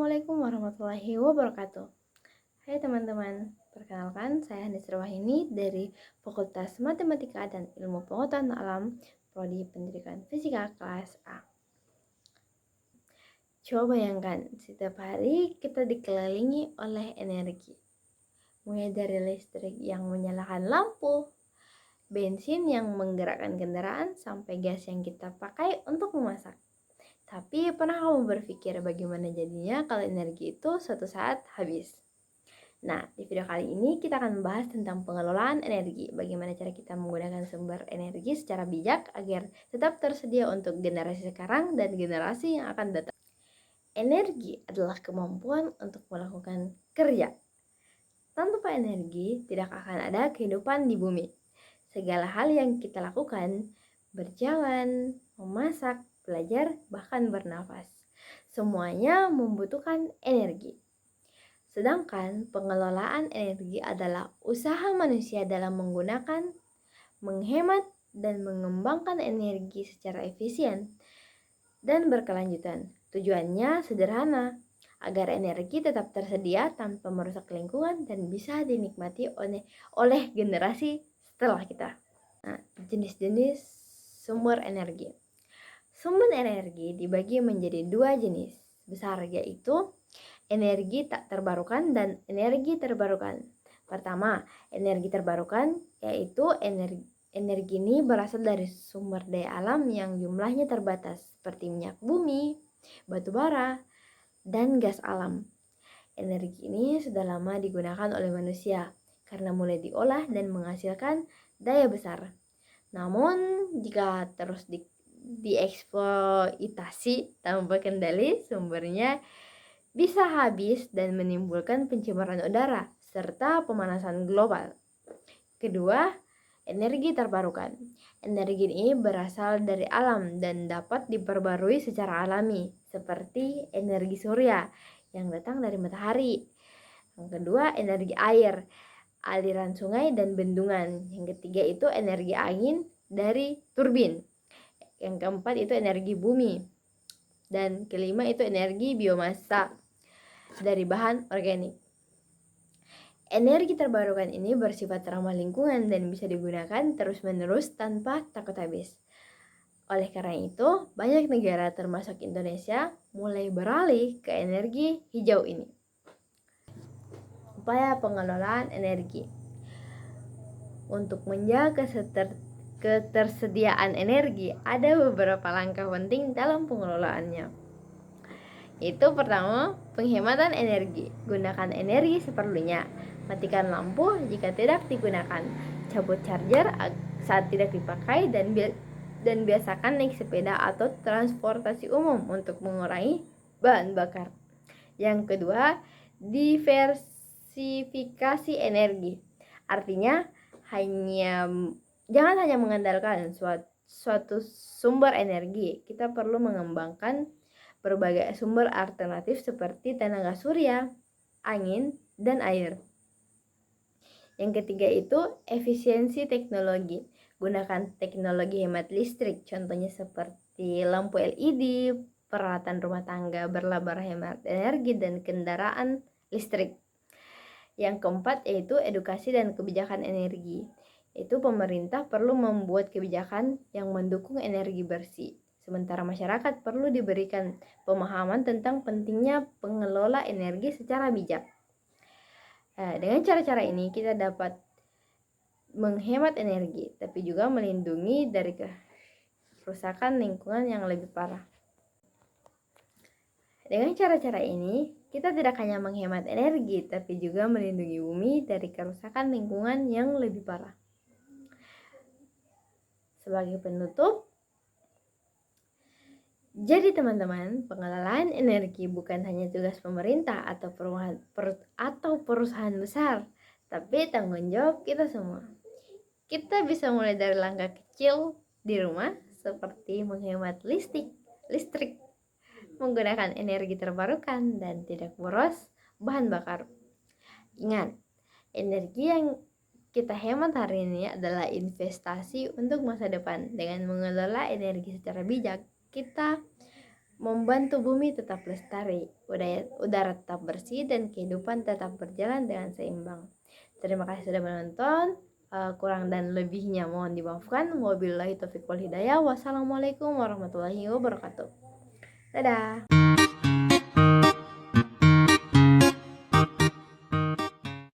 Assalamualaikum warahmatullahi wabarakatuh. Hai teman-teman, perkenalkan saya Hanis Wahini dari Fakultas Matematika dan Ilmu Pengetahuan Alam, Prodi Pendidikan Fisika kelas A. Coba bayangkan, setiap hari kita dikelilingi oleh energi. Mulai dari listrik yang menyalakan lampu, bensin yang menggerakkan kendaraan, sampai gas yang kita pakai untuk memasak. Tapi pernah kamu berpikir bagaimana jadinya kalau energi itu suatu saat habis? Nah, di video kali ini kita akan membahas tentang pengelolaan energi. Bagaimana cara kita menggunakan sumber energi secara bijak agar tetap tersedia untuk generasi sekarang dan generasi yang akan datang. Energi adalah kemampuan untuk melakukan kerja. Tanpa energi, tidak akan ada kehidupan di bumi. Segala hal yang kita lakukan, berjalan, memasak, belajar, bahkan bernafas, semuanya membutuhkan energi. Sedangkan pengelolaan energi adalah usaha manusia dalam menggunakan, menghemat, dan mengembangkan energi secara efisien dan berkelanjutan. Tujuannya sederhana, agar energi tetap tersedia tanpa merusak lingkungan dan bisa dinikmati oleh generasi setelah kita. Nah, jenis-jenis sumber energi. Sumber energi dibagi menjadi dua jenis besar, yaitu energi tak terbarukan dan energi terbarukan. Pertama, energi terbarukan, yaitu energi ini berasal dari sumber daya alam yang jumlahnya terbatas, seperti minyak bumi, batu bara, dan gas alam. Energi ini sudah lama digunakan oleh manusia karena mulai diolah dan menghasilkan daya besar. Namun, jika terus dieksploitasi tanpa kendali, sumbernya bisa habis dan menimbulkan pencemaran udara serta pemanasan global. Kedua, energi terbarukan. Energi ini berasal dari alam dan dapat diperbarui secara alami, seperti energi surya yang datang dari matahari. Yang kedua, energi air, aliran sungai dan bendungan. Yang ketiga itu energi angin dari turbin. Yang keempat itu energi bumi. Dan kelima itu energi biomasa dari bahan organik. Energi terbarukan ini bersifat ramah lingkungan dan bisa digunakan terus-menerus tanpa takut habis. Oleh karena itu, banyak negara termasuk Indonesia mulai beralih ke energi hijau ini. Upaya pengelolaan energi. Untuk menjaga ketersediaan energi, ada beberapa langkah penting dalam pengelolaannya. Itu pertama, penghematan energi. Gunakan energi seperlunya. Matikan lampu jika tidak digunakan. Cabut charger saat tidak dipakai dan biasakan naik sepeda atau transportasi umum untuk mengurangi bahan bakar. Yang kedua, diversifikasi energi. Artinya, jangan hanya mengandalkan suatu sumber energi. Kita perlu mengembangkan berbagai sumber alternatif seperti tenaga surya, angin, dan air. Yang ketiga itu efisiensi teknologi. Gunakan teknologi hemat listrik, contohnya seperti lampu LED, peralatan rumah tangga berhemat energi, dan kendaraan listrik. Yang keempat yaitu edukasi dan kebijakan energi. Itu pemerintah perlu membuat kebijakan yang mendukung energi bersih. Sementara masyarakat perlu diberikan pemahaman tentang pentingnya pengelola energi secara bijak. Dengan cara-cara ini kita dapat menghemat energi, tapi juga melindungi dari kerusakan lingkungan yang lebih parah. Dengan cara-cara ini, kita tidak hanya menghemat energi, tapi juga melindungi bumi dari kerusakan lingkungan yang lebih parah. Sebagai penutup, jadi teman-teman, pengelolaan energi bukan hanya tugas pemerintah atau perusahaan besar, tapi tanggung jawab kita semua. Kita bisa mulai dari langkah kecil di rumah, seperti menghemat listrik, menggunakan energi terbarukan, dan tidak boros bahan bakar. Ingat, energi yang kita hemat hari ini adalah investasi untuk masa depan. Dengan mengelola energi secara bijak, kita membantu bumi tetap lestari, udara tetap bersih, dan kehidupan tetap berjalan dengan seimbang. Terima kasih sudah menonton. Kurang dan lebihnya mohon dimaafkan. Wabillahi taufiq wal hidayah. Wassalamualaikum warahmatullahi wabarakatuh. Dadah.